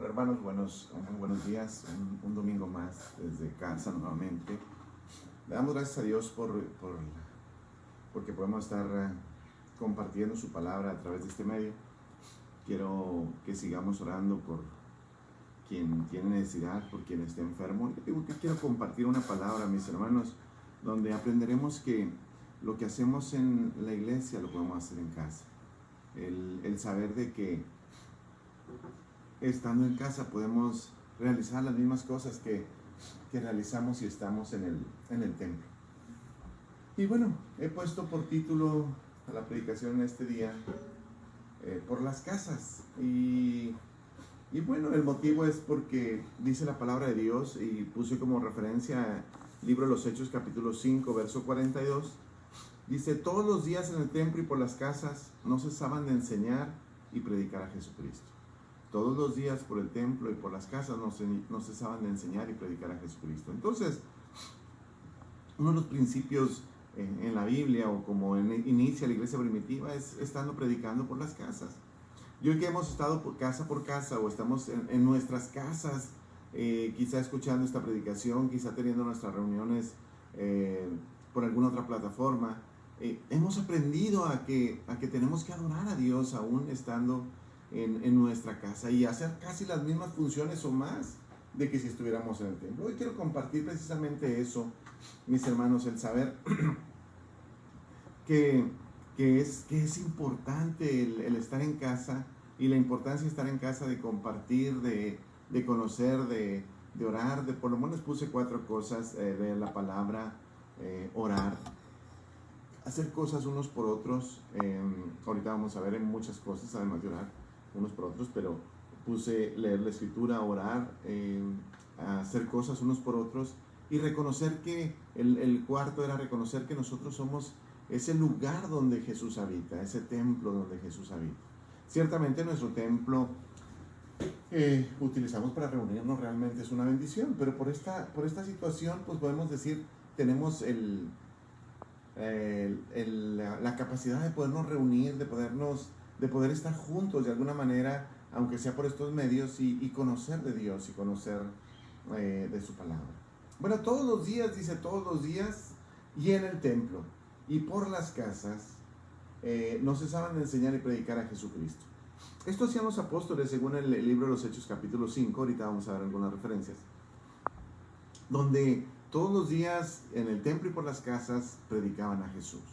hermanos, buenos días, un domingo más desde casa nuevamente. Le damos gracias a Dios porque podemos estar compartiendo su palabra a través de este medio. Quiero que sigamos orando por quien tiene necesidad, por quien esté enfermo. Yo digo que quiero compartir una palabra, mis hermanos, donde aprenderemos que lo que hacemos en la iglesia lo podemos hacer en casa. El saber de que estando en casa podemos realizar las mismas cosas que realizamos si estamos en el templo. Y bueno, he puesto por título a la predicación en este día, por las casas. Y bueno, el motivo es porque dice la palabra de Dios, y puse como referencia el libro de los Hechos capítulo 5, verso 42. Dice: todos los días en el templo y por las casas no cesaban de enseñar y predicar a Jesucristo. Todos los días por el templo y por las casas no cesaban de enseñar y predicar a Jesucristo. Entonces, uno de los principios en la Biblia, o como inicia la iglesia primitiva, es estando predicando por las casas. Y hoy que hemos estado por casa, o estamos en nuestras casas, quizá escuchando esta predicación, quizá teniendo nuestras reuniones por alguna otra plataforma, hemos aprendido a que tenemos que adorar a Dios aún estando en nuestra casa y hacer casi las mismas funciones o más de que si estuviéramos en el templo. Hoy quiero compartir precisamente eso, mis hermanos, el saber que es importante el estar en casa, y la importancia de estar en casa, de compartir, de conocer, de orar. Por lo menos puse 4 cosas de la palabra: orar, hacer cosas unos por otros. Ahorita vamos a ver en muchas cosas, además de orar unos por otros, pero puse leer la escritura, orar, hacer cosas unos por otros, y reconocer que el cuarto era reconocer que nosotros somos ese lugar donde Jesús habita, ese templo donde Jesús habita. Ciertamente nuestro templo utilizamos para reunirnos, realmente es una bendición, pero por esta situación, pues podemos decir, tenemos la capacidad de podernos reunir, de poder estar juntos de alguna manera, aunque sea por estos medios, y conocer de Dios y conocer de su palabra. Bueno, todos los días, dice, todos los días, y en el templo y por las casas no cesaban de enseñar y predicar a Jesucristo. Esto hacían los apóstoles según el libro de los Hechos capítulo 5, ahorita vamos a ver algunas referencias, donde todos los días en el templo y por las casas predicaban a Jesús.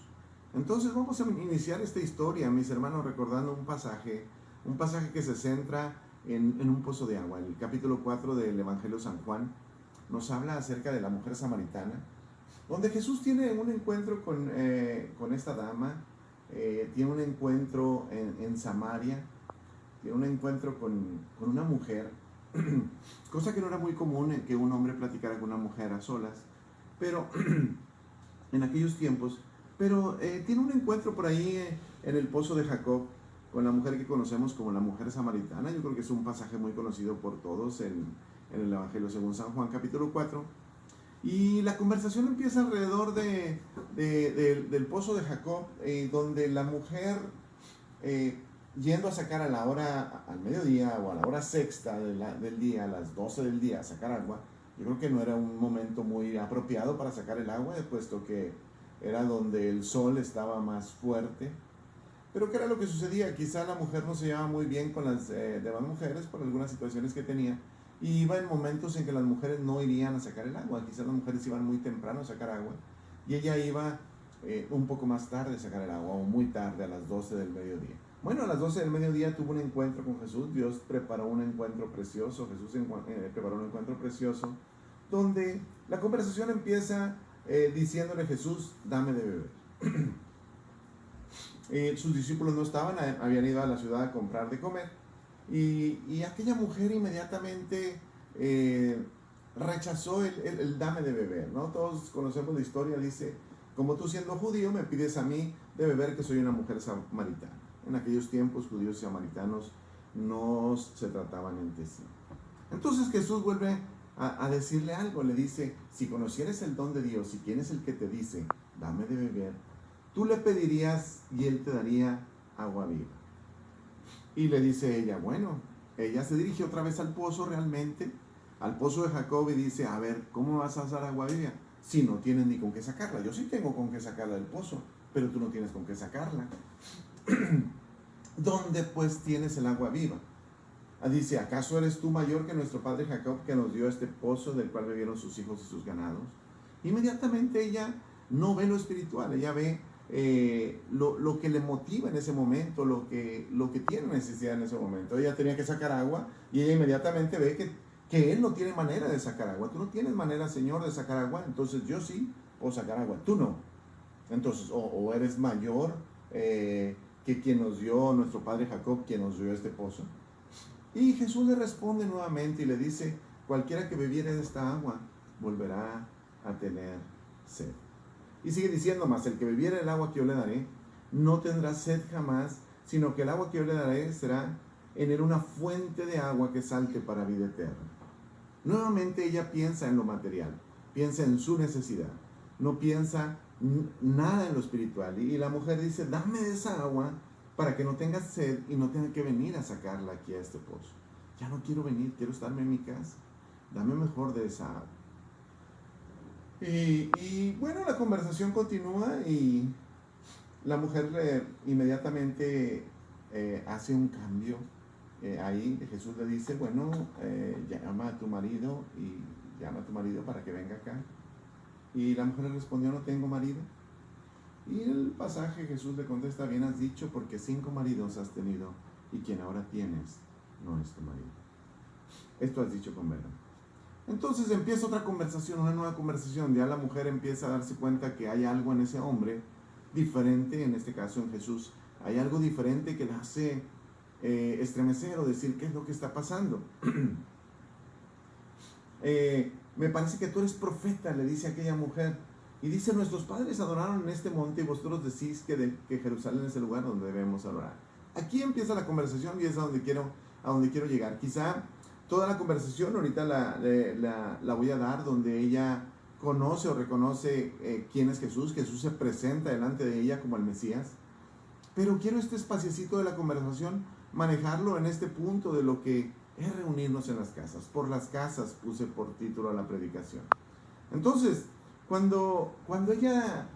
Entonces vamos a iniciar esta historia, mis hermanos, recordando un pasaje que se centra en un pozo de agua. El capítulo 4 del Evangelio de San Juan nos habla acerca de la mujer samaritana, donde Jesús tiene un encuentro con esta dama, tiene un encuentro en Samaria, tiene un encuentro con una mujer, cosa que no era muy común en que un hombre platicara con una mujer a solas, pero en aquellos tiempos. Pero tiene un encuentro por ahí en el pozo de Jacob con la mujer que conocemos como la mujer samaritana. Yo creo que es un pasaje muy conocido por todos en el Evangelio según San Juan capítulo 4. Y la conversación empieza alrededor del pozo de Jacob, donde la mujer, yendo a sacar a la hora, al mediodía o a la hora sexta del día, a las 12 del día, a sacar agua. Yo creo que no era un momento muy apropiado para sacar el agua, puesto que era donde el sol estaba más fuerte. Pero ¿qué era lo que sucedía? Quizá la mujer no se llevaba muy bien con las demás mujeres por algunas situaciones que tenía, y iba en momentos en que las mujeres no irían a sacar el agua. Quizás las mujeres iban muy temprano a sacar agua, y ella iba un poco más tarde a sacar el agua, o muy tarde, a las 12 del mediodía. Bueno, a las 12 del mediodía tuvo un encuentro con Jesús. Dios preparó un encuentro precioso. Jesús preparó un encuentro precioso, donde la conversación empieza diciéndole a Jesús: dame de beber. Sus discípulos no estaban, habían ido a la ciudad a comprar de comer. Y aquella mujer inmediatamente rechazó el dame de beber, ¿no? Todos conocemos la historia. Dice: como tú, siendo judío, me pides a mí de beber, que soy una mujer samaritana. En aquellos tiempos, judíos y samaritanos no se trataban entre sí. Entonces Jesús vuelve a decirle algo. Le dice: si conocieres el don de Dios y quién es el que te dice dame de beber, tú le pedirías y él te daría agua viva. Y le dice ella: bueno, ella se dirige otra vez al pozo realmente, al pozo de Jacob, y dice, a ver, ¿cómo vas a usar agua viva si no tienes ni con qué sacarla? Yo sí tengo con qué sacarla del pozo, pero tú no tienes con qué sacarla. ¿Dónde pues tienes el agua viva? Dice, ¿acaso eres tú mayor que nuestro padre Jacob, que nos dio este pozo del cual bebieron sus hijos y sus ganados? Inmediatamente ella no ve lo espiritual, ella ve lo que le motiva en ese momento, lo que tiene necesidad en ese momento. Ella tenía que sacar agua y ella inmediatamente ve que él no tiene manera de sacar agua. Tú no tienes manera, Señor, de sacar agua, entonces yo sí puedo sacar agua, tú no. Entonces, o eres mayor que quien nos dio, nuestro padre Jacob, quien nos dio este pozo. Y Jesús le responde nuevamente y le dice, cualquiera que bebiere de esta agua volverá a tener sed. Y sigue diciendo más, el que bebiere el agua que yo le daré, no tendrá sed jamás, sino que el agua que yo le daré será en él una fuente de agua que salte para vida eterna. Nuevamente ella piensa en lo material, piensa en su necesidad, no piensa nada en lo espiritual. Y la mujer dice, dame esa agua para que no tengas sed y no tenga que venir a sacarla aquí a este pozo. Ya no quiero venir, quiero estarme en mi casa. Dame mejor de esa agua. Y bueno, la conversación continúa y la mujer inmediatamente hace un cambio. Ahí Jesús le dice, bueno, llama a tu marido para que venga acá. Y la mujer le respondió, no tengo marido. Y en el pasaje Jesús le contesta, bien has dicho, porque 5 maridos has tenido y quien ahora tienes no es tu marido. Esto has dicho con verdad. Entonces empieza otra conversación, una nueva conversación. Ya la mujer empieza a darse cuenta que hay algo en ese hombre diferente, en este caso en Jesús. Hay algo diferente que la hace estremecer o decir qué es lo que está pasando. Me parece que tú eres profeta, le dice aquella mujer. Y dice, nuestros padres adoraron en este monte y vosotros decís que Jerusalén es el lugar donde debemos adorar. Aquí empieza la conversación y es a donde quiero llegar. Quizá toda la conversación ahorita la voy a dar donde ella conoce o reconoce quién es Jesús. Jesús se presenta delante de ella como el Mesías. Pero quiero este espaciecito de la conversación manejarlo en este punto de lo que es reunirnos en las casas. Por las casas puse por título a la predicación. Entonces, cuando ella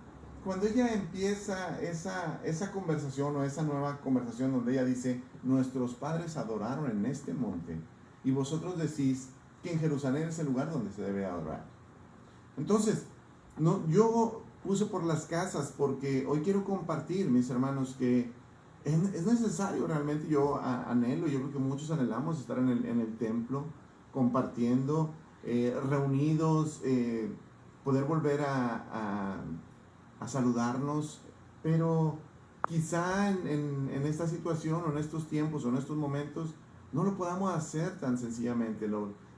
empieza esa conversación o esa nueva conversación donde ella dice, nuestros padres adoraron en este monte y vosotros decís que en Jerusalén es el lugar donde se debe adorar. Entonces, yo puse por las casas porque hoy quiero compartir, mis hermanos, que es necesario realmente. Yo anhelo, yo creo que muchos anhelamos estar en el templo compartiendo, reunidos, poder volver a saludarnos, pero quizá en esta situación o en estos tiempos o en estos momentos no lo podamos hacer tan sencillamente,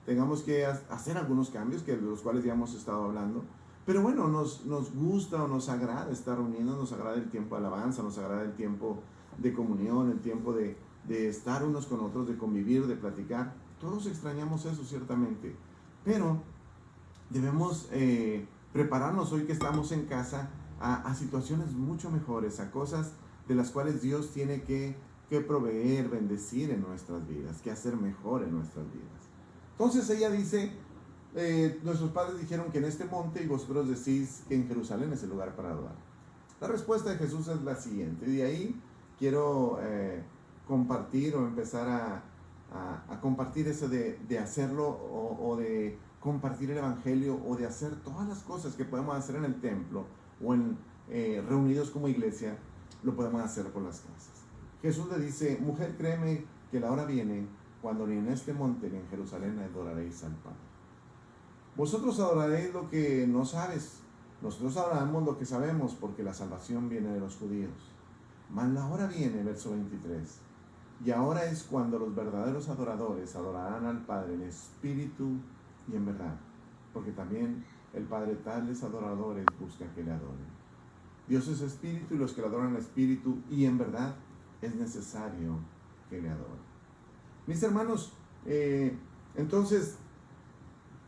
tengamos que hacer algunos cambios de los cuales ya hemos estado hablando, pero bueno, nos gusta o nos agrada estar reunidos, nos agrada el tiempo de alabanza, nos agrada el tiempo de comunión, el tiempo de estar unos con otros, de convivir, de platicar. Todos extrañamos eso ciertamente, pero debemos prepararnos hoy que estamos en casa a situaciones mucho mejores, a cosas de las cuales Dios tiene que proveer, bendecir en nuestras vidas, que hacer mejor en nuestras vidas. Entonces ella dice, nuestros padres dijeron que en este monte y vosotros decís que en Jerusalén es el lugar para adorar. La respuesta de Jesús es la siguiente, y de ahí quiero compartir o empezar a compartir eso de hacerlo o de compartir el evangelio o de hacer todas las cosas que podemos hacer en el templo o en reunidos como iglesia, lo podemos hacer por las casas. Jesús le dice, mujer, créeme que la hora viene cuando ni en este monte ni en Jerusalén adoraréis al Padre. Vosotros adoraréis lo que no sabes, nosotros adoramos lo que sabemos, porque la salvación viene de los judíos. Mas la hora viene, verso 23, y ahora es cuando los verdaderos adoradores adorarán al Padre en espíritu y en verdad, porque también el Padre tales adoradores busca que le adoren. Dios es espíritu y los que le adoran en espíritu y en verdad es necesario que le adoren. Mis hermanos, entonces,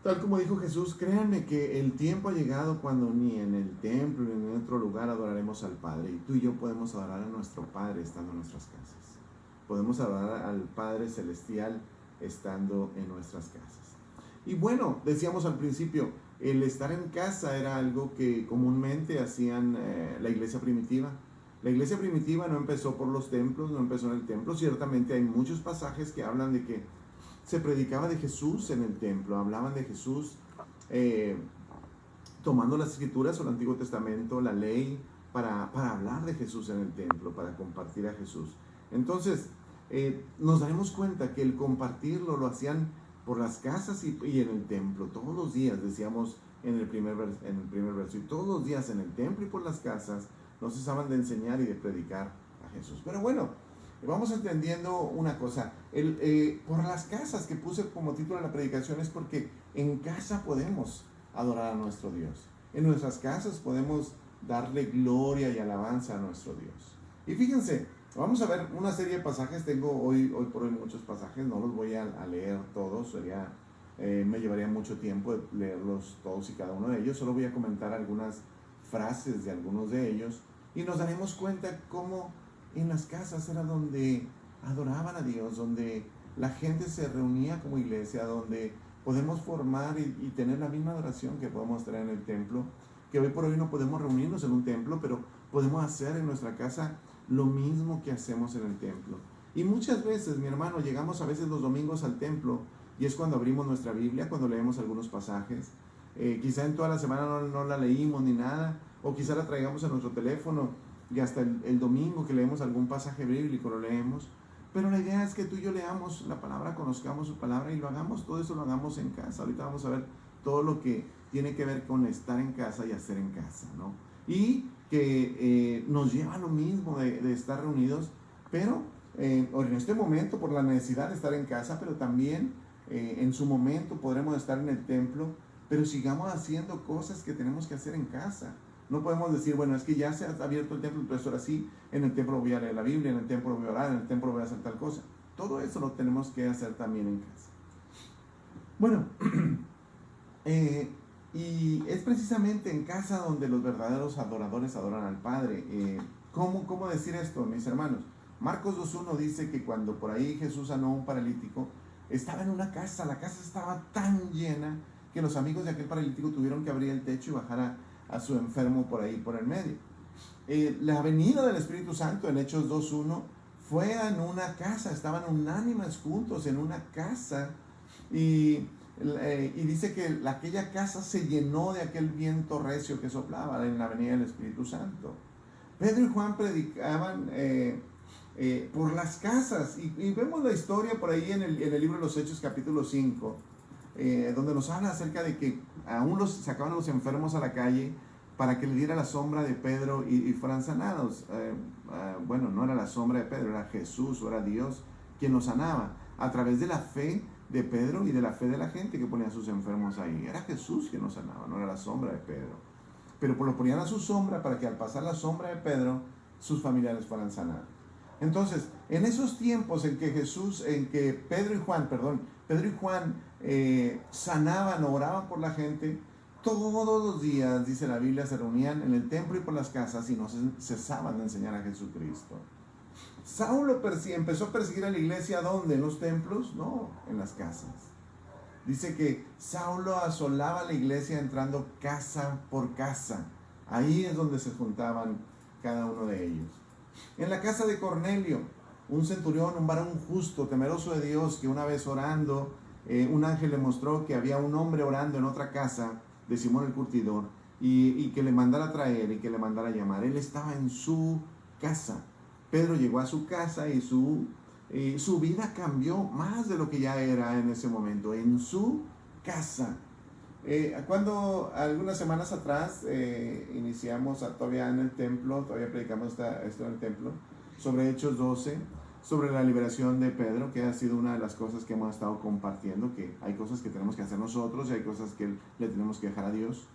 tal como dijo Jesús, créanme que el tiempo ha llegado cuando ni en el templo ni en otro lugar adoraremos al Padre, y tú y yo podemos adorar a nuestro Padre estando en nuestras casas. podemos adorar al Padre Celestial estando en nuestras casas. Y bueno, decíamos al principio, el estar en casa era algo que comúnmente hacían la iglesia primitiva. La iglesia primitiva no empezó por los templos, no empezó en el templo. Ciertamente hay muchos pasajes que hablan de que se predicaba de Jesús en el templo, hablaban de Jesús tomando las escrituras o el Antiguo Testamento, la ley, para hablar de Jesús en el templo, para compartir a Jesús. Entonces, nos daremos cuenta que el compartirlo lo hacían por las casas y en el templo, todos los días, decíamos en el primer verso, y todos los días en el templo y por las casas no cesaban de enseñar y de predicar a Jesús. Pero bueno, vamos entendiendo una cosa, por las casas que puse como título de la predicación es porque en casa podemos adorar a nuestro Dios. En nuestras casas podemos darle gloria y alabanza a nuestro Dios. Y fíjense, vamos a ver una serie de pasajes. Tengo hoy por hoy muchos pasajes, no los voy a leer todos, me llevaría mucho tiempo leerlos todos y cada uno de ellos. Solo voy a comentar algunas frases de algunos de ellos y nos daremos cuenta cómo en las casas era donde adoraban a Dios, donde la gente se reunía como iglesia, donde podemos formar y tener la misma adoración que podemos tener en el templo, que hoy por hoy no podemos reunirnos en un templo, pero podemos hacer en nuestra casa lo mismo que hacemos en el templo. Y muchas veces, mi hermano, llegamos a veces los domingos al templo y es cuando abrimos nuestra Biblia, cuando leemos algunos pasajes. Quizá en toda la semana no la leímos ni nada, o quizá la traigamos en nuestro teléfono y hasta el domingo que leemos algún pasaje bíblico lo leemos. Pero la idea es que tú y yo leamos la palabra, conozcamos su palabra y lo hagamos, todo eso lo hagamos en casa. Ahorita vamos a ver todo lo que tiene que ver con estar en casa y hacer en casa, ¿no? Y que nos lleva a lo mismo de estar reunidos, pero en este momento por la necesidad de estar en casa, pero también en su momento podremos estar en el templo, pero sigamos haciendo cosas que tenemos que hacer en casa. No podemos decir, bueno, es que ya se ha abierto el templo, entonces ahora sí, en el templo voy a leer la Biblia, en el templo voy a orar, en el templo voy a hacer tal cosa. Todo eso lo tenemos que hacer también en casa. Bueno, y es precisamente en casa donde los verdaderos adoradores adoran al Padre. ¿Cómo decir esto, mis hermanos? Marcos 2.1 dice que cuando por ahí Jesús sanó a un paralítico, estaba en una casa, la casa estaba tan llena que los amigos de aquel paralítico tuvieron que abrir el techo y bajar a su enfermo por ahí, por el medio. La venida del Espíritu Santo en Hechos 2.1 fue en una casa, estaban unánimes juntos en una casa y dice que aquella casa se llenó de aquel viento recio que soplaba en la venida del Espíritu Santo. Pedro y Juan predicaban por las casas y vemos la historia por ahí en el libro de los Hechos capítulo 5, donde nos habla acerca de que aún sacaban los enfermos a la calle para que le diera la sombra de Pedro y fueran sanados. Bueno, no era la sombra de Pedro, era Jesús o era Dios quien los sanaba a través de la fe de Pedro y de la fe de la gente que ponía a sus enfermos ahí. Era Jesús quien los sanaba, no era la sombra de Pedro. Pero lo ponían a su sombra para que al pasar la sombra de Pedro, sus familiares fueran sanados. Entonces, en esos tiempos en que Pedro y Juan sanaban, oraban por la gente, todos los días, dice la Biblia, se reunían en el templo y por las casas y no cesaban de enseñar a Jesucristo. Saulo empezó a perseguir a la iglesia, ¿dónde? ¿En los templos? No, en las casas. Dice que Saulo asolaba la iglesia entrando casa por casa. Ahí es donde se juntaban cada uno de ellos. En la casa de Cornelio, un centurión, un varón justo, temeroso de Dios, que una vez orando, un ángel le mostró que había un hombre orando en otra casa de Simón el curtidor y que le mandara a traer y que le mandara a llamar. Él estaba en su casa. Pedro llegó a su casa y su vida cambió más de lo que ya era en ese momento, en su casa. Cuando algunas semanas atrás iniciamos todavía en el templo, todavía predicamos esto en el templo, sobre Hechos 12, sobre la liberación de Pedro, que ha sido una de las cosas que hemos estado compartiendo, que hay cosas que tenemos que hacer nosotros y hay cosas que le tenemos que dejar a Dios.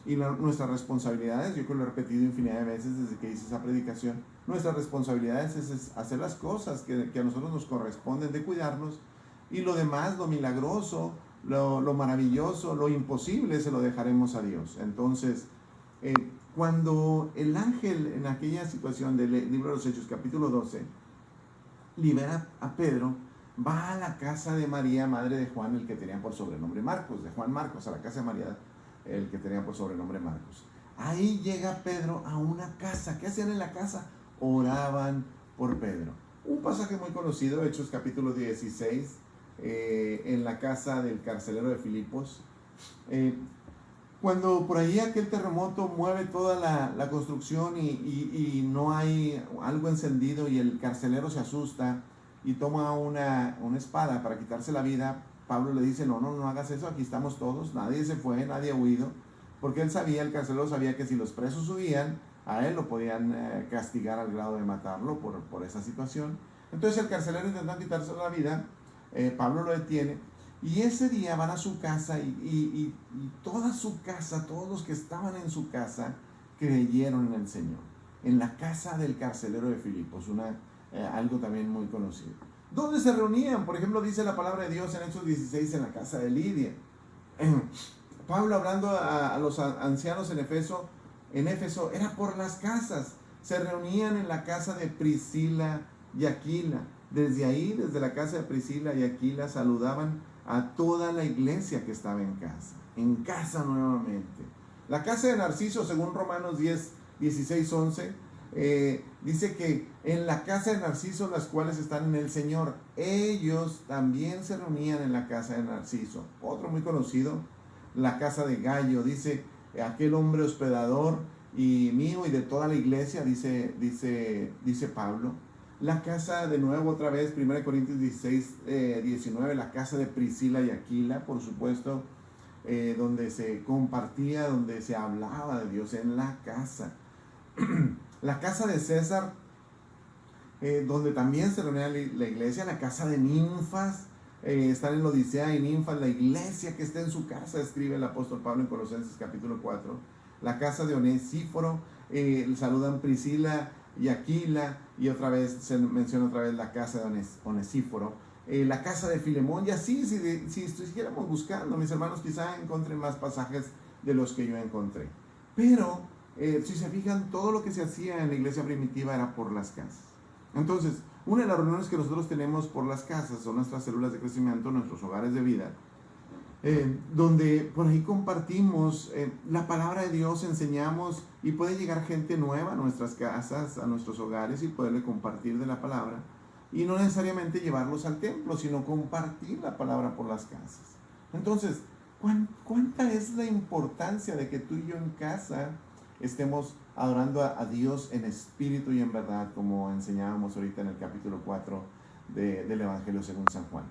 Y nuestras responsabilidades, yo creo que lo he repetido infinidad de veces desde que hice esa predicación, nuestras responsabilidades es hacer las cosas que a nosotros nos corresponden, de cuidarnos, y lo demás, lo milagroso, lo maravilloso, lo imposible, se lo dejaremos a Dios. Entonces, cuando el ángel en aquella situación del libro de los Hechos, capítulo 12, libera a Pedro, va a la casa de María, madre de Juan, el que tenía por sobrenombre Marcos, de Juan Marcos, a la casa de María, el que tenía por sobrenombre Marcos. Ahí llega Pedro a una casa. ¿Qué hacían en la casa? Oraban por Pedro. Un pasaje muy conocido, Hechos capítulo 16, en la casa del carcelero de Filipos. Cuando por ahí aquel terremoto mueve toda la construcción y no hay algo encendido y el carcelero se asusta y toma una espada para quitarse la vida, Pablo le dice, no hagas eso, aquí estamos todos, nadie se fue, nadie ha huido, porque él sabía, el carcelero sabía que si los presos huían, a él lo podían castigar al grado de matarlo por esa situación. Entonces el carcelero intentó quitarse la vida, Pablo lo detiene, y ese día van a su casa y toda su casa, todos los que estaban en su casa, creyeron en el Señor. En la casa del carcelero de Filipos, algo también muy conocido. ¿Dónde se reunían? Por ejemplo, dice la palabra de Dios en Hechos 16, en la casa de Lidia. Pablo hablando a los ancianos en Éfeso, era por las casas. Se reunían en la casa de Priscila y Aquila. Desde ahí, desde la casa de Priscila y Aquila, saludaban a toda la iglesia que estaba en casa nuevamente. La casa de Narciso, según Romanos 10, 16, 11, dice que en la casa de Narciso, las cuales están en el Señor, ellos también se reunían en la casa de Narciso. Otro muy conocido, la casa de Gallo, dice, aquel hombre hospedador y mío y de toda la iglesia, dice Pablo. La casa, de nuevo, otra vez, 1 Corintios 16, 19, la casa de Priscila y Aquila, por supuesto, donde se compartía, donde se hablaba de Dios, en la casa. La casa de César, donde también se reunía la iglesia, la casa de Ninfas, están en la Odisea y Ninfas, la iglesia que está en su casa, escribe el apóstol Pablo en Colosenses capítulo 4, la casa de Onesíforo, saludan Priscila y Aquila, y otra vez se menciona otra vez la casa de Onesíforo, la casa de Filemón, y así, si siguiéramos buscando, mis hermanos, quizá encuentren más pasajes de los que yo encontré. Pero, si se fijan, todo lo que se hacía en la iglesia primitiva era por las casas. Entonces, una de las reuniones que nosotros tenemos por las casas son nuestras células de crecimiento, nuestros hogares de vida, donde por ahí compartimos la palabra de Dios, enseñamos, y puede llegar gente nueva a nuestras casas, a nuestros hogares, y poderle compartir de la palabra, y no necesariamente llevarlos al templo, sino compartir la palabra por las casas. Entonces, ¿cuánta es la importancia de que tú y yo en casa estemos adorando a Dios en espíritu y en verdad, como enseñábamos ahorita en el capítulo 4 del Evangelio según San Juan?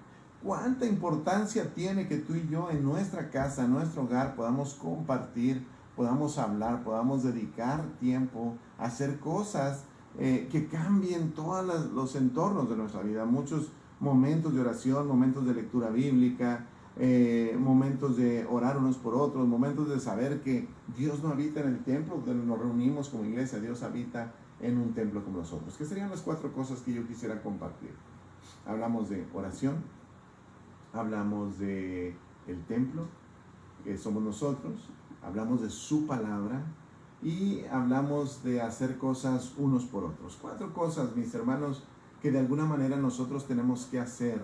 ¿Cuánta importancia tiene que tú y yo en nuestra casa, en nuestro hogar, podamos compartir, podamos hablar, podamos dedicar tiempo a hacer cosas que cambien todos los entornos de nuestra vida? Muchos momentos de oración, momentos de lectura bíblica, momentos de orar unos por otros, momentos de saber que Dios no habita en el templo donde nos reunimos como iglesia, Dios habita en un templo como nosotros. ¿Qué serían las 4 cosas que yo quisiera compartir? Hablamos de oración, hablamos de el templo, que somos nosotros, hablamos de su palabra y hablamos de hacer cosas unos por otros. 4 cosas, mis hermanos, que de alguna manera nosotros tenemos que hacer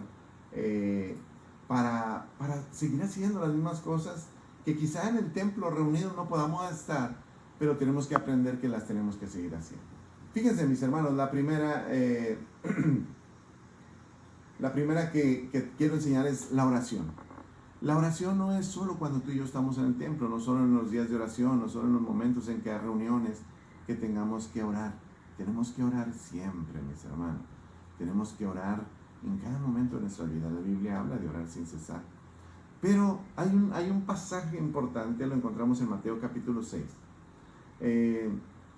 para seguir haciendo las mismas cosas que quizá en el templo reunidos no podamos estar, pero tenemos que aprender que las tenemos que seguir haciendo. Fíjense, mis hermanos, la primera que quiero enseñar es la oración. La oración no es solo cuando tú y yo estamos en el templo, no solo en los días de oración, no solo en los momentos en que hay reuniones que tengamos que orar. Tenemos que orar siempre, mis hermanos. Tenemos que orar en cada momento de nuestra vida. La Biblia habla de orar sin cesar. Pero hay un pasaje importante, lo encontramos en Mateo capítulo 6,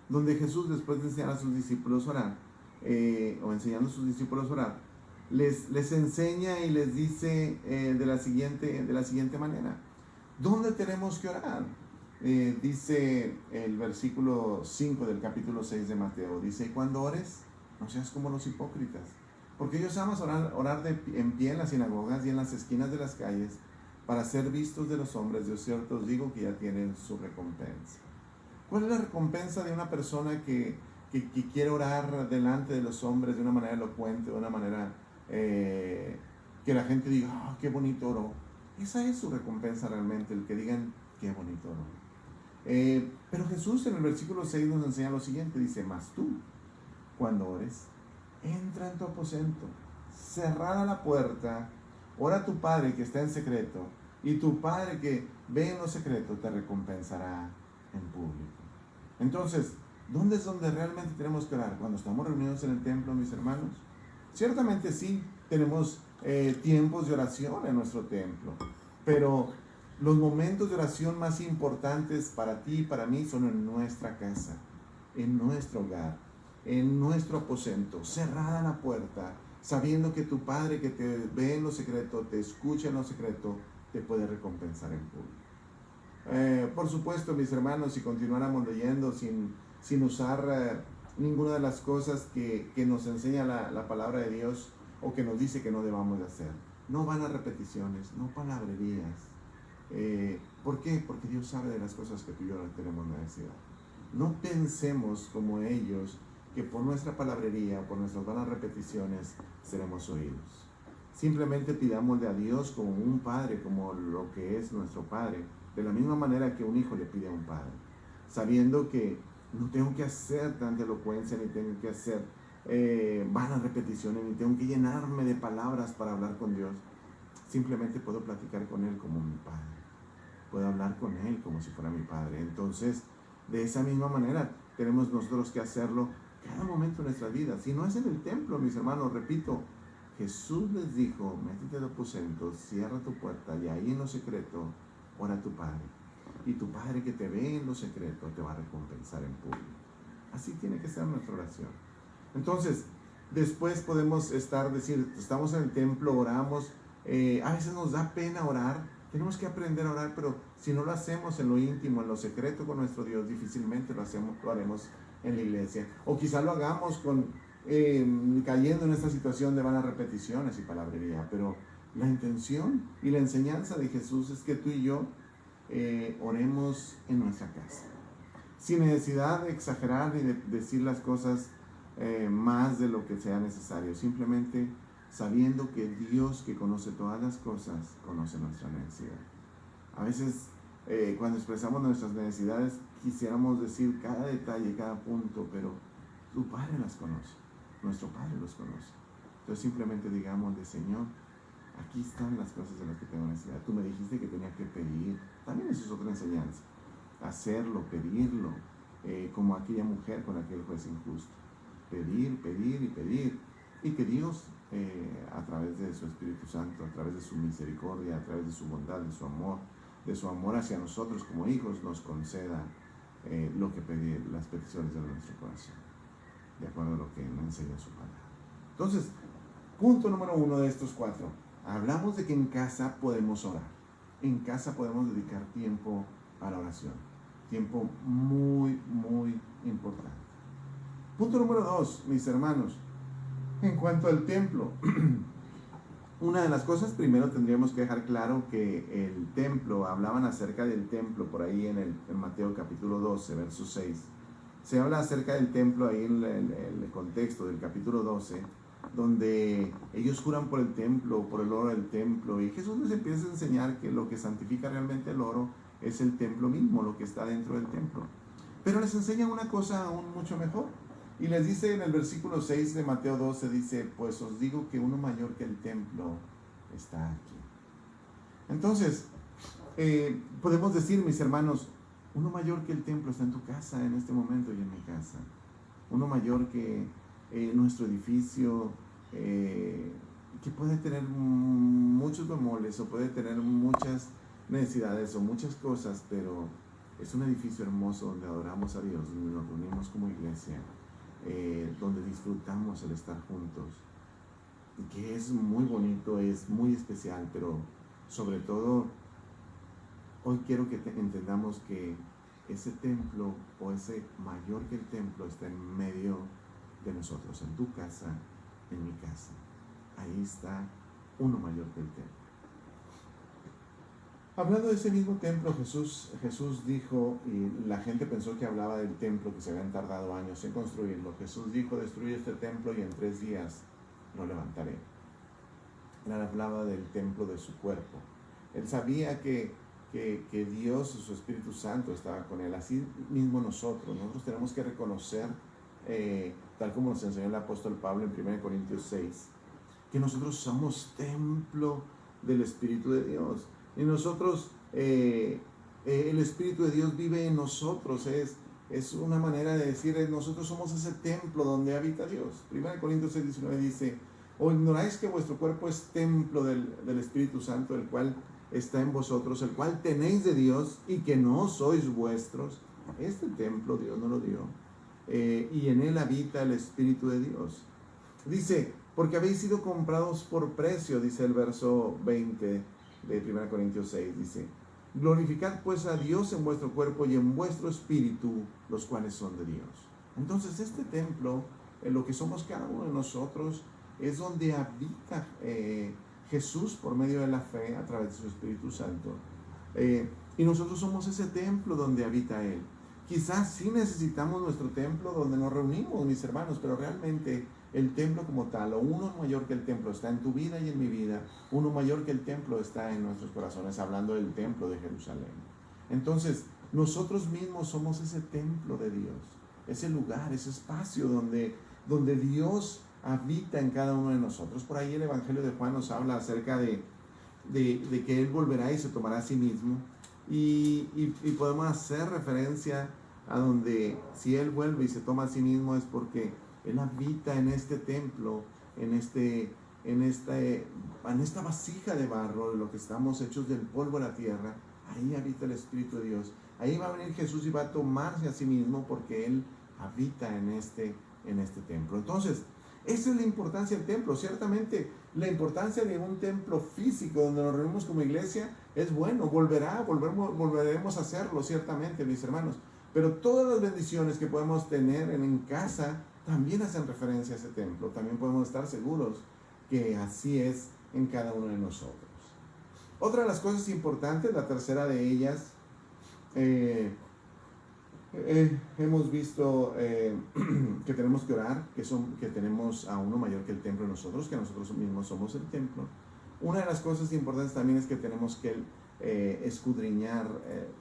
donde Jesús, después de enseñar a sus discípulos a orar, o enseñando a sus discípulos a orar, les enseña y les dice de la siguiente manera. ¿Dónde tenemos que orar? Dice el versículo 5 del capítulo 6 de Mateo, dice: cuando ores, no seas como los hipócritas, porque ellos aman orar en pie en las sinagogas y en las esquinas de las calles, para ser vistos de los hombres. De cierto os digo que ya tienen su recompensa. ¿Cuál es la recompensa de una persona que que quiere orar delante de los hombres de una manera elocuente, de una manera que la gente diga, oh, qué bonito oró. Esa es su recompensa realmente, el que digan, qué bonito oró. Pero Jesús en el versículo 6 nos enseña lo siguiente, dice, mas tú, cuando ores, entra en tu aposento, cerrada la puerta, ora a tu Padre que está en secreto, y tu Padre que ve en lo secreto te recompensará en público. Entonces, ¿dónde es donde realmente tenemos que orar? Cuando estamos reunidos en el templo, mis hermanos. Ciertamente sí, tenemos tiempos de oración en nuestro templo, pero los momentos de oración más importantes para ti y para mí son en nuestra casa, en nuestro hogar, en nuestro aposento, cerrada la puerta, sabiendo que tu Padre que te ve en lo secreto, te escucha en lo secreto, te puede recompensar en público. Por supuesto, mis hermanos, si continuáramos leyendo sin usar ninguna de las cosas que nos enseña la palabra de Dios o que nos dice que no debamos de hacer, no van a repeticiones, no palabrerías. ¿Por qué? Porque Dios sabe de las cosas que tú y yo tenemos necesidad. No pensemos como ellos que por nuestra palabrería o por nuestras vanas repeticiones seremos oídos. Simplemente pidámosle a Dios como un padre, como lo que es nuestro Padre, de la misma manera que un hijo le pide a un padre, sabiendo que no tengo que hacer tanta elocuencia, ni tengo que hacer vanas repeticiones, ni tengo que llenarme de palabras para hablar con Dios. Simplemente puedo platicar con Él como mi Padre, puedo hablar con Él como si fuera mi Padre. Entonces, de esa misma manera tenemos nosotros que hacerlo cada momento de nuestra vida. Si no es en el templo, mis hermanos, repito, Jesús les dijo, métete al aposento, cierra tu puerta y ahí en lo secreto ora a tu Padre. Y tu Padre que te ve en lo secreto te va a recompensar en público. Así tiene que ser nuestra oración. Entonces, después podemos decir, estamos en el templo, oramos, a veces nos da pena orar, tenemos que aprender a orar, pero si no lo hacemos en lo íntimo, en lo secreto con nuestro Dios, difícilmente lo haremos en la iglesia. O quizá lo hagamos cayendo en esta situación de vanas repeticiones y palabrería, pero la intención y la enseñanza de Jesús es que tú y yo oremos en nuestra casa, sin necesidad de exagerar ni de decir las cosas más de lo que sea necesario, simplemente sabiendo que Dios, que conoce todas las cosas, conoce nuestra necesidad. A veces cuando expresamos nuestras necesidades quisiéramos decir cada detalle, cada punto, pero tu Padre las conoce, nuestro Padre los conoce. Entonces simplemente digámosle, Señor, aquí están las cosas de las que tengo necesidad. Tú me dijiste que tenía que pedir. También eso es otra enseñanza. Hacerlo, pedirlo, como aquella mujer con aquel juez injusto. Pedir, pedir y pedir. Y que Dios, a través de su Espíritu Santo, a través de su misericordia, a través de su bondad, de su amor hacia nosotros como hijos, nos conceda lo que pedir, las peticiones de nuestro corazón, de acuerdo a lo que nos enseña su palabra. Entonces, punto número 1 de estos 4. Hablamos de que en casa podemos orar. En casa podemos dedicar tiempo a la oración. Tiempo muy, muy importante. Punto número 2, mis hermanos. En cuanto al templo, una de las cosas, primero tendríamos que dejar claro que el templo, hablaban acerca del templo por ahí en Mateo capítulo 12, verso 6. Se habla acerca del templo ahí en el contexto del capítulo 12, donde ellos juran por el templo, por el oro del templo, y Jesús les empieza a enseñar que lo que santifica realmente el oro es el templo mismo, lo que está dentro del templo. Pero les enseña una cosa aún mucho mejor, y les dice en el versículo 6 de Mateo 12, dice, pues os digo que uno mayor que el templo está aquí. Entonces, podemos decir, mis hermanos, uno mayor que el templo está en tu casa en este momento y en mi casa. Uno mayor que nuestro edificio, que puede tener muchos bemoles o puede tener muchas necesidades o muchas cosas, pero es un edificio hermoso donde adoramos a Dios, donde nos reunimos como iglesia, donde disfrutamos el estar juntos, que es muy bonito, es muy especial, pero sobre todo hoy quiero que entendamos que ese templo o ese mayor que el templo está en medio de nosotros, en tu casa, en mi casa. Ahí está uno mayor que el templo. Hablando de ese mismo templo, Jesús dijo, y la gente pensó que hablaba del templo, que se habían tardado años en construirlo. Jesús dijo: destruye este templo y en 3 días lo levantaré. Él hablaba del templo de su cuerpo. Él sabía que Dios y su Espíritu Santo estaba con él. Así mismo nosotros tenemos que reconocer, tal como nos enseñó el apóstol Pablo en 1 Corintios 6, que nosotros somos templo del Espíritu de Dios. Y nosotros, el Espíritu de Dios vive en nosotros. Es una manera de decir, nosotros somos ese templo donde habita Dios. 1 Corintios 6, 19 dice: ¿o ignoráis que vuestro cuerpo es templo del Espíritu Santo, el cual está en vosotros, el cual tenéis de Dios, y que no sois vuestros? Este templo Dios nos lo dio, y en él habita el Espíritu de Dios. Dice: porque habéis sido comprados por precio, dice el verso 20 de 1 Corintios 6, dice: glorificad pues a Dios en vuestro cuerpo y en vuestro espíritu, los cuales son de Dios. Entonces este templo, en lo que somos cada uno de nosotros, es donde habita Jesús por medio de la fe a través de su Espíritu Santo. Y nosotros somos ese templo donde habita Él. Quizás sí necesitamos nuestro templo donde nos reunimos, mis hermanos, pero realmente el templo como tal, o uno mayor que el templo, está en tu vida y en mi vida. Uno mayor que el templo está en nuestros corazones, hablando del templo de Jerusalén. Entonces, nosotros mismos somos ese templo de Dios, ese lugar, ese espacio donde Dios habita en cada uno de nosotros. Por ahí el Evangelio de Juan nos habla acerca de que Él volverá y se tomará a sí mismo. Y podemos hacer referencia a donde, si Él vuelve y se toma a sí mismo, es porque Él habita en este templo, en esta vasija de barro, de lo que estamos hechos del polvo de la tierra. Ahí habita el Espíritu de Dios. Ahí va a venir Jesús y va a tomarse a sí mismo, porque Él habita en este templo. Entonces, esa es la importancia del templo. Ciertamente, la importancia de un templo físico donde nos reunimos como iglesia es bueno. Volveremos a hacerlo, ciertamente, mis hermanos. Pero todas las bendiciones que podemos tener en casa también hacen referencia a ese templo. También podemos estar seguros que así es en cada uno de nosotros. Otra de las cosas importantes, la tercera de ellas, hemos visto que tenemos que orar, que tenemos a uno mayor que el templo de nosotros, que nosotros mismos somos el templo. Una de las cosas importantes también es que tenemos que escudriñar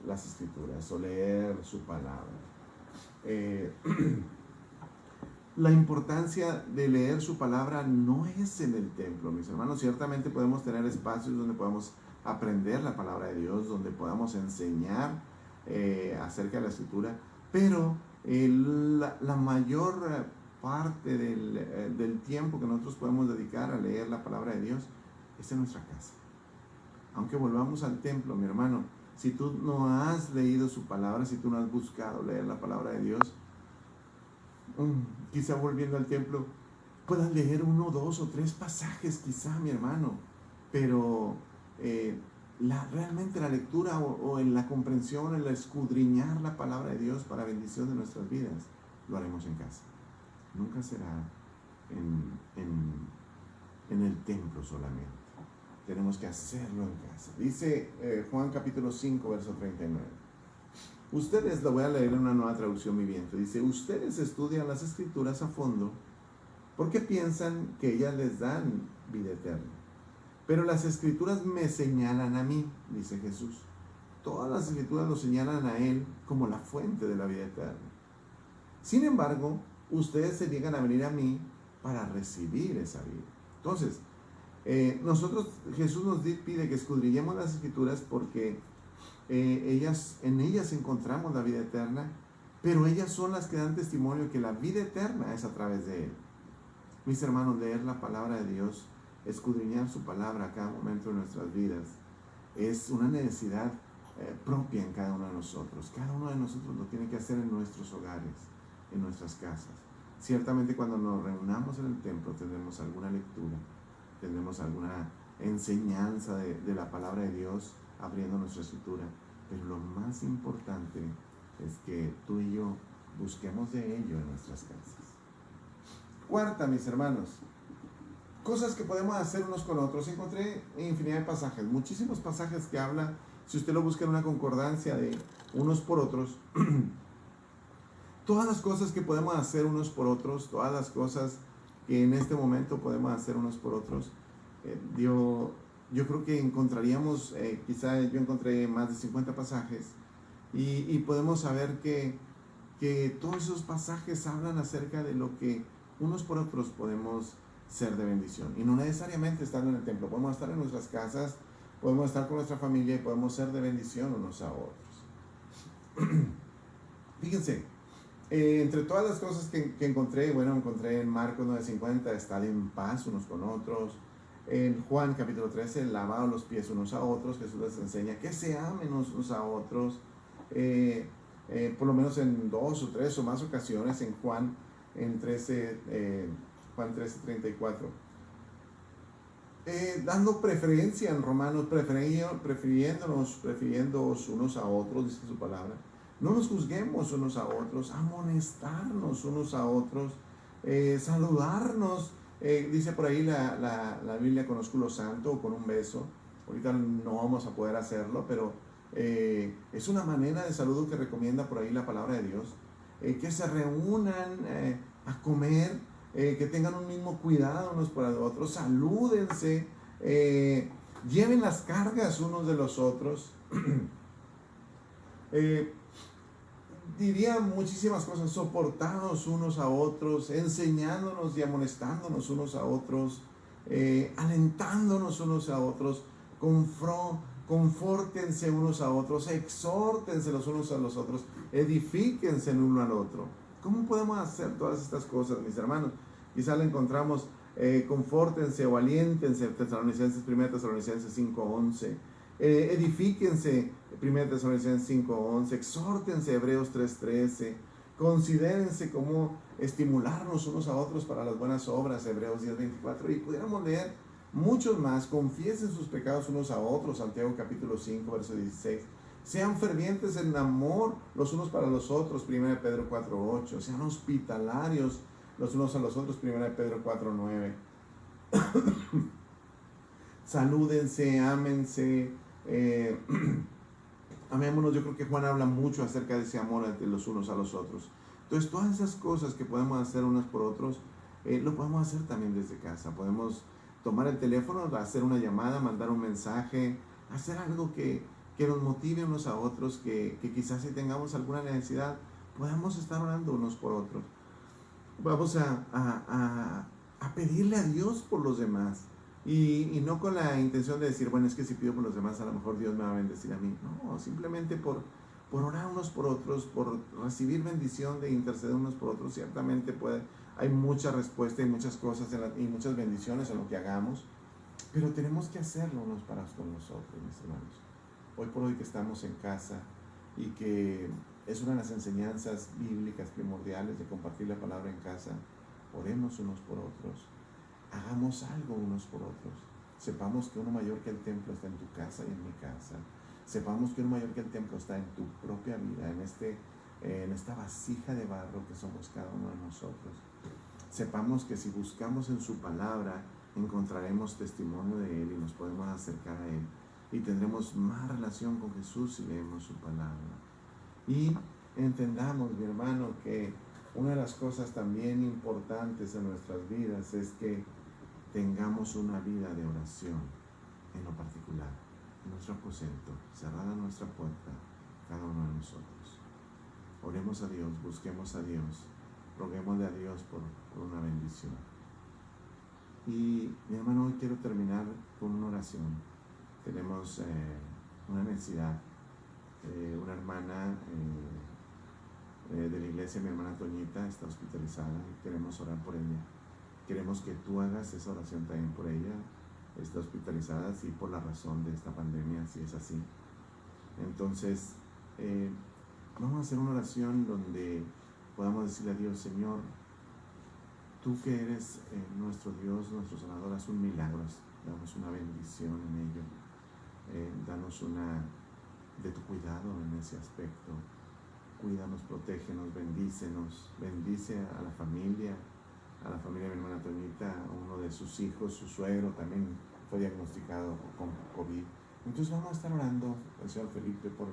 las Escrituras o leer su palabra. La importancia de leer su palabra no es en el templo, mis hermanos. Ciertamente podemos tener espacios donde podamos aprender la palabra de Dios, donde podamos enseñar acerca de la Escritura, pero la mayor parte del tiempo que nosotros podemos dedicar a leer la palabra de Dios es en nuestra casa. Aunque volvamos al templo, mi hermano, si tú no has leído su palabra, si tú no has buscado leer la palabra de Dios, quizá volviendo al templo puedas leer 1, 2 o 3 pasajes, quizá, mi hermano, pero realmente la lectura o en la comprensión, el escudriñar la palabra de Dios para bendición de nuestras vidas, lo haremos en casa. Nunca será en el templo solamente. Tenemos que hacerlo en casa. Dice Juan capítulo 5, verso 39. Ustedes, lo voy a leer en una nueva traducción viviente, dice: ustedes estudian las Escrituras a fondo porque piensan que ellas les dan vida eterna. Pero las Escrituras me señalan a mí, dice Jesús. Todas las Escrituras lo señalan a Él como la fuente de la vida eterna. Sin embargo, ustedes se niegan a venir a mí para recibir esa vida. Entonces, Jesús nos pide que escudriñemos las Escrituras porque en ellas encontramos la vida eterna, pero ellas son las que dan testimonio que la vida eterna es a través de Él. Mis hermanos, leer la palabra de Dios, escudriñar su palabra a cada momento de nuestras vidas, es una necesidad propia en cada uno de nosotros. Cada uno de nosotros lo tiene que hacer en nuestros hogares, en nuestras casas. Ciertamente cuando nos reunamos en el templo tendremos alguna lectura, tendremos alguna enseñanza de la palabra de Dios, abriendo nuestra Escritura, pero lo más importante es que tú y yo busquemos de ello en nuestras casas. Cuarta, mis hermanos, cosas que podemos hacer unos con otros. Encontré infinidad de pasajes, muchísimos pasajes que hablan, si usted lo busca en una concordancia de unos por otros, todas las cosas que podemos hacer unos por otros, todas las cosas que en este momento podemos hacer unos por otros. Yo creo que encontraríamos, quizá yo encontré más de 50 pasajes y podemos saber que todos esos pasajes hablan acerca de lo que unos por otros podemos ser de bendición. Y no necesariamente estando en el templo, podemos estar en nuestras casas, podemos estar con nuestra familia y podemos ser de bendición unos a otros. Fíjense, entre todas las cosas que encontré, encontré en Marcos 9:50, estar en paz unos con otros. En Juan capítulo 13, lavados los pies unos a otros. Jesús les enseña que se amen unos a otros. Por lo menos en 2 o 3 o más ocasiones en Juan 13:34. Dando preferencia en Romanos, prefiriéndonos unos a otros, dice su palabra. No nos juzguemos unos a otros, amonestarnos unos a otros, saludarnos. Dice por ahí la Biblia con ósculo santo o con un beso. Ahorita no vamos a poder hacerlo, pero es una manera de saludo que recomienda por ahí la palabra de Dios. Que se reúnan a comer, que tengan un mismo cuidado unos para los otros, salúdense, lleven las cargas unos de los otros. Diría muchísimas cosas, soportados unos a otros, enseñándonos y amonestándonos unos a otros, alentándonos unos a otros, confórtense unos a otros, exhórtense los unos a los otros, edifíquense el uno al otro. ¿Cómo podemos hacer todas estas cosas, mis hermanos? Quizá le encontramos, confórtense o aliéntense, 1 Tesalonicenses 5:11. Edifíquense, 1 Tesalonicenses 5:11, exhórtense, Hebreos 3:13, considérense cómo estimularnos unos a otros para las buenas obras, Hebreos 10:24, y pudiéramos leer muchos más. Confiesen sus pecados unos a otros, Santiago capítulo 5, verso 16. Sean fervientes en amor los unos para los otros, 1 Pedro 4:8. Sean hospitalarios los unos a los otros, 1 Pedro 4:9. Salúdense, ámense, amémonos. Yo creo que Juan habla mucho acerca de ese amor entre los unos a los otros. Entonces, todas esas cosas que podemos hacer unos por otros, lo podemos hacer también desde casa. Podemos tomar el teléfono, hacer una llamada, mandar un mensaje, hacer algo que nos motive unos a otros, que quizás si tengamos alguna necesidad, podamos estar orando unos por otros. Vamos a pedirle a Dios por los demás. Y no con la intención de decir, bueno, es que si pido por los demás, a lo mejor Dios me va a bendecir a mí. No, simplemente por orar unos por otros, por recibir bendición de interceder unos por otros. Ciertamente hay mucha respuesta y muchas cosas y muchas bendiciones en lo que hagamos, pero tenemos que hacerlo unos para con nosotros, mis hermanos. Hoy por hoy que estamos en casa y que es una de las enseñanzas bíblicas primordiales de compartir la palabra en casa, oremos unos por otros. Hagamos algo unos por otros. Sepamos que uno mayor que el templo está en tu casa y en mi casa. Sepamos que uno mayor que el templo está en tu propia vida, en esta vasija de barro que somos cada uno de nosotros. Sepamos que si buscamos en su palabra, encontraremos testimonio de Él y nos podemos acercar a Él. Y tendremos más relación con Jesús si leemos su palabra. Y entendamos, mi hermano, que una de las cosas también importantes en nuestras vidas es que tengamos una vida de oración en lo particular, en nuestro aposento, cerrada nuestra puerta, cada uno de nosotros. Oremos a Dios, busquemos a Dios, roguémosle a Dios por una bendición. Y mi hermano, hoy quiero terminar con una oración. Tenemos una necesidad, una hermana de la iglesia, mi hermana Toñita, está hospitalizada y queremos orar por ella. Queremos que tú hagas esa oración también por ella. Está hospitalizada, sí, por la razón de esta pandemia, si es así. Entonces, vamos a hacer una oración donde podamos decirle a Dios, Señor, tú que eres nuestro Dios, nuestro sanador, haz un milagro, danos una bendición en ello. Danos de tu cuidado en ese aspecto. Cuídanos, protégenos, bendícenos, bendice a la familia, a la familia de mi hermana Toñita, uno de sus hijos, su suegro, también fue diagnosticado con COVID. Entonces vamos a estar orando, el Señor Felipe, por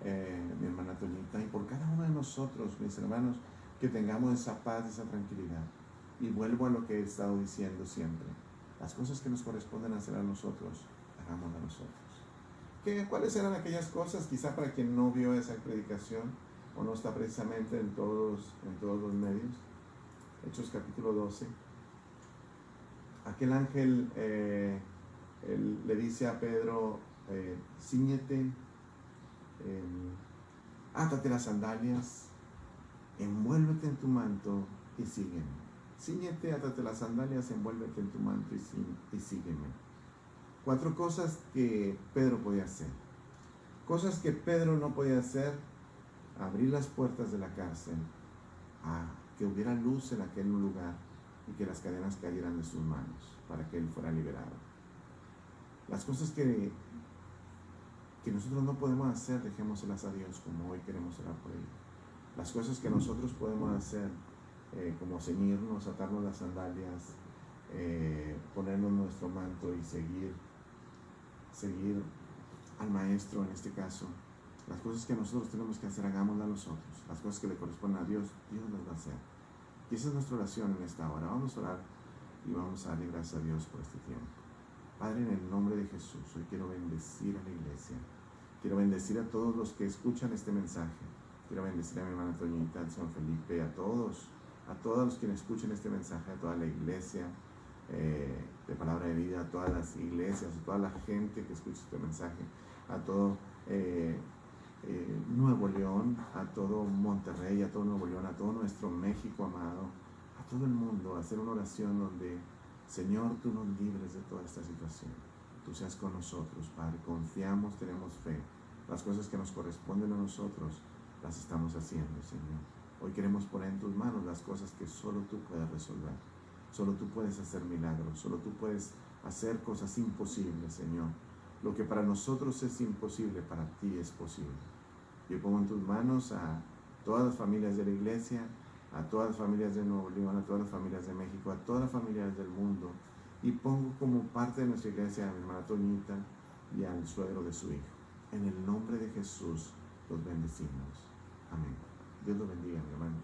mi hermana Toñita y por cada uno de nosotros, mis hermanos, que tengamos esa paz, esa tranquilidad. Y vuelvo a lo que he estado diciendo siempre. Las cosas que nos corresponden hacer a nosotros, hagámoslas a nosotros. ¿Cuáles eran aquellas cosas? Quizá para quien no vio esa predicación o no está precisamente en todos los medios. Hechos capítulo 12. Aquel ángel le dice a Pedro, cíñete, átate las sandalias, envuélvete en tu manto y sígueme. Cíñete, átate las sandalias, envuélvete en tu manto y sígueme. 4 cosas que Pedro podía hacer. Cosas que Pedro no podía hacer: abrir las puertas de la cárcel, que hubiera luz en aquel lugar y que las cadenas cayeran de sus manos para que él fuera liberado. Las cosas que nosotros no podemos hacer, dejémoselas a Dios, como hoy queremos orar por ello. Las cosas que nosotros podemos hacer, como ceñirnos, atarnos las sandalias, ponernos nuestro manto y seguir al maestro en este caso. Las cosas que nosotros tenemos que hacer, hagámoslas nosotros. Las cosas que le corresponden a Dios, Dios las va a hacer. Y esa es nuestra oración en esta hora. Vamos a orar y vamos a darle gracias a Dios por este tiempo. Padre, en el nombre de Jesús, hoy quiero bendecir a la iglesia. Quiero bendecir a todos los que escuchan este mensaje. Quiero bendecir a mi hermana Toñita, al Señor Felipe, a todos los que escuchen este mensaje, a toda la iglesia de Palabra de Vida, a todas las iglesias, a toda la gente que escucha este mensaje, a todo Nuevo León, a todo Monterrey, a todo Nuevo León, a todo nuestro México amado, a todo el mundo, a hacer una oración donde, Señor, tú nos libres de toda esta situación. Tú seas con nosotros, Padre. Confiamos, tenemos fe. Las cosas que nos corresponden a nosotros las estamos haciendo, Señor. Hoy queremos poner en tus manos las cosas que solo tú puedes resolver. Solo tú puedes hacer milagros. Solo tú puedes hacer cosas imposibles, Señor. Lo que para nosotros es imposible, para ti es posible. Yo pongo en tus manos a todas las familias de la iglesia, a todas las familias de Nuevo León, a todas las familias de México, a todas las familias del mundo, y pongo como parte de nuestra iglesia a mi hermana Toñita y al suegro de su hijo. En el nombre de Jesús los bendecimos. Amén. Dios los bendiga, mi hermano.